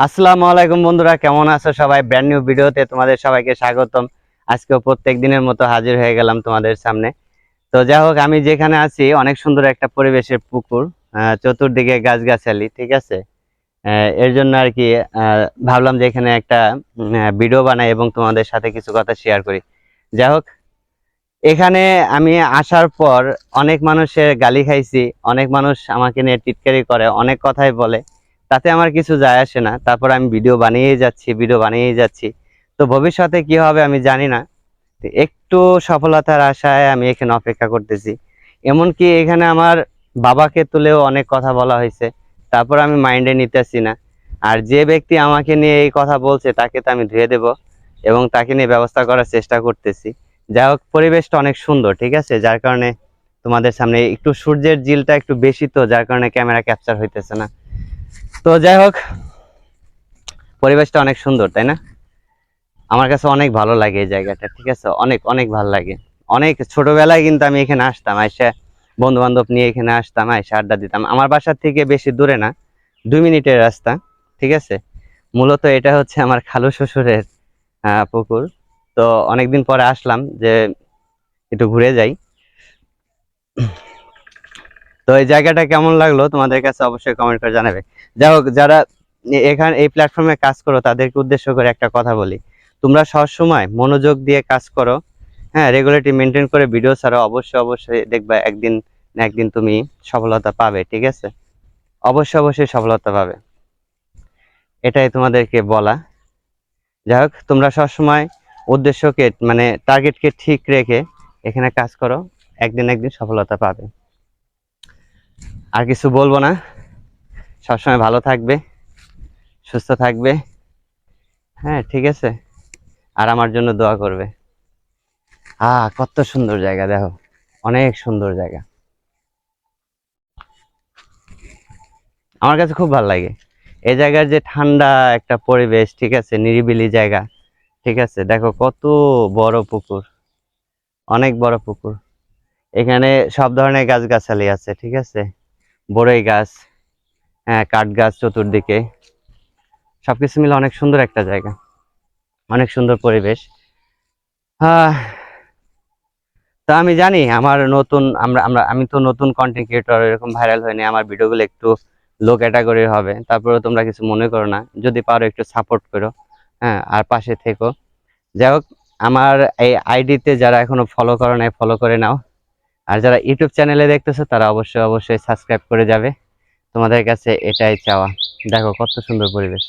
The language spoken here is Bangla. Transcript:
আসসালামু আলাইকুম বন্ধুরা, কেমন আছো সবাই? ব্র্যান্ড নিউ ভিডিওতে তোমাদের সবাইকে স্বাগতম। আজকেও প্রত্যেক দিনের মতো হাজির হয়ে গেলাম তোমাদের সামনে। তো যাই হোক, আমি যেখানে আছি অনেক সুন্দর একটা পরিবেশের পুকুর, চতুর্দিকে গাছগাছালি, ঠিক আছে। এর জন্য আর কি ভাবলাম যে এখানে একটা ভিডিও বানাই এবং তোমাদের সাথে কিছু কথা শেয়ার করি। যাই হোক, এখানে আমি আসার পর অনেক মানুষের গালি খাইছি, অনেক মানুষ আমাকে নিয়ে টিটকারি করে, অনেক কথাই বলে। তাতে আমার কিছু যায় আসে না, তারপর আমি ভিডিও বানিয়েই যাচ্ছি। তো ভবিষ্যতে কি হবে আমি জানি না। তো একটু সফলতার আশায় আমি এখানে অপেক্ষা করতেছি। এমনকি এখানে আমার বাবাকে তুলেও অনেক কথা বলা হয়েছে, তারপর আমি মাইন্ডে নিতেছি না। আর যে ব্যক্তি আমাকে নিয়ে এই কথা বলছে তাকে তো আমি ধুয়ে দেব এবং তাকে নিয়ে ব্যবস্থা করার চেষ্টা করতেছি। যাই হোক, পরিবেশটা অনেক সুন্দর, ঠিক আছে, যার কারণে তোমাদের সামনে একটু সূর্যের জিলটা একটু বেশি, তো যার কারণে ক্যামেরা ক্যাপচার হইতেছে না। তো যাই হোক, পরিবেশটা অনেক সুন্দর, তাই না? আমার কাছে অনেক ভালো লাগে এই জায়গাটা, ঠিক আছে, অনেক অনেক ভালো লাগে। অনেক ছোটবেলায় কিন্তু আমি এখানে আসতাম, আইসা বন্ধু বান্ধব নিয়ে এখানে আসতাম, আইসা আড্ডা দিতাম। আমার বাসার থেকে বেশি দূরে না, 2 মিনিটের রাস্তা, ঠিক আছে। মূলত এটা হচ্ছে আমার খালু শ্বশুরের পুকুর। তো অনেকদিন পরে আসলাম যে একটু ঘুরে যাই। তো এই জায়গাটা কেমন লাগলো তোমাদের কাছে অবশ্যই কমেন্ট করে জানাবে। যাই হোক, যারা এখানে এই প্ল্যাটফর্মে কাজ করো তাদেরকে উদ্দেশ্য করে একটা কথা বলি, তোমরা সবসময় মনোযোগ দিয়ে কাজ করো। হ্যাঁ, রেগুলারিটি মেনটেন করে ভিডিও ছাড়ো, অবশ্যই অবশ্যই দেখবা একদিন না একদিন তুমি সফলতা পাবে, ঠিক আছে। অবশ্যই অবশ্যই সফলতা পাবে, এটাই তোমাদেরকে বলা। যাই হোক, তোমরা সবসময় উদ্দেশ্যকে মানে টার্গেটকে ঠিক রেখে এখানে কাজ করো, একদিন একদিন সফলতা পাবে। আর কিছু বলবো না, সবসময় ভালো থাকবে, সুস্থ থাকবে। হ্যাঁ, ঠিক আছে। আর আমার জন্য দোয়া করবে। কত সুন্দর জায়গা দেখো, অনেক সুন্দর জায়গা, আমার কাছে খুব ভালো লাগে। এই জায়গার যে ঠান্ডা একটা পরিবেশ, ঠিক আছে, নিরিবিলি জায়গা, ঠিক আছে। দেখো কত বড় পুকুর, অনেক বড় পুকুর। এখানে সব ধরনের গাছগাছালি আছে, ঠিক আছে, বড়ই গাছ, হ্যাঁ, কাঠ গাছ চতুর্দিকে, সবকিছু মিলে অনেক সুন্দর একটা জায়গা, অনেক সুন্দর পরিবেশ। আহ তা আমি জানি আমার নতুন আমরা আমরা আমি তো নতুন কন্টেন্ট ক্রিয়েটর, এরকম ভাইরাল হয়নি, আমার ভিডিওগুলো একটু লো ক্যাটাগরির হবে, তারপরে তোমরা কিছু মনে করো না, যদি পারো একটু সাপোর্ট করো। হ্যাঁ, আর পাশে থেকো। যাই হোক, আমার এই আইডিতে যারা এখনো ফলো করো নাই, ফলো করে নাও। আর যারা ইউটিউব চ্যানেলে দেখতেছো তারা অবশ্যই অবশ্যই সাবস্ক্রাইব করে যাবে। তোমাদের কাছে এটাই চাওয়া। দেখো কত সুন্দর পরিবেশ।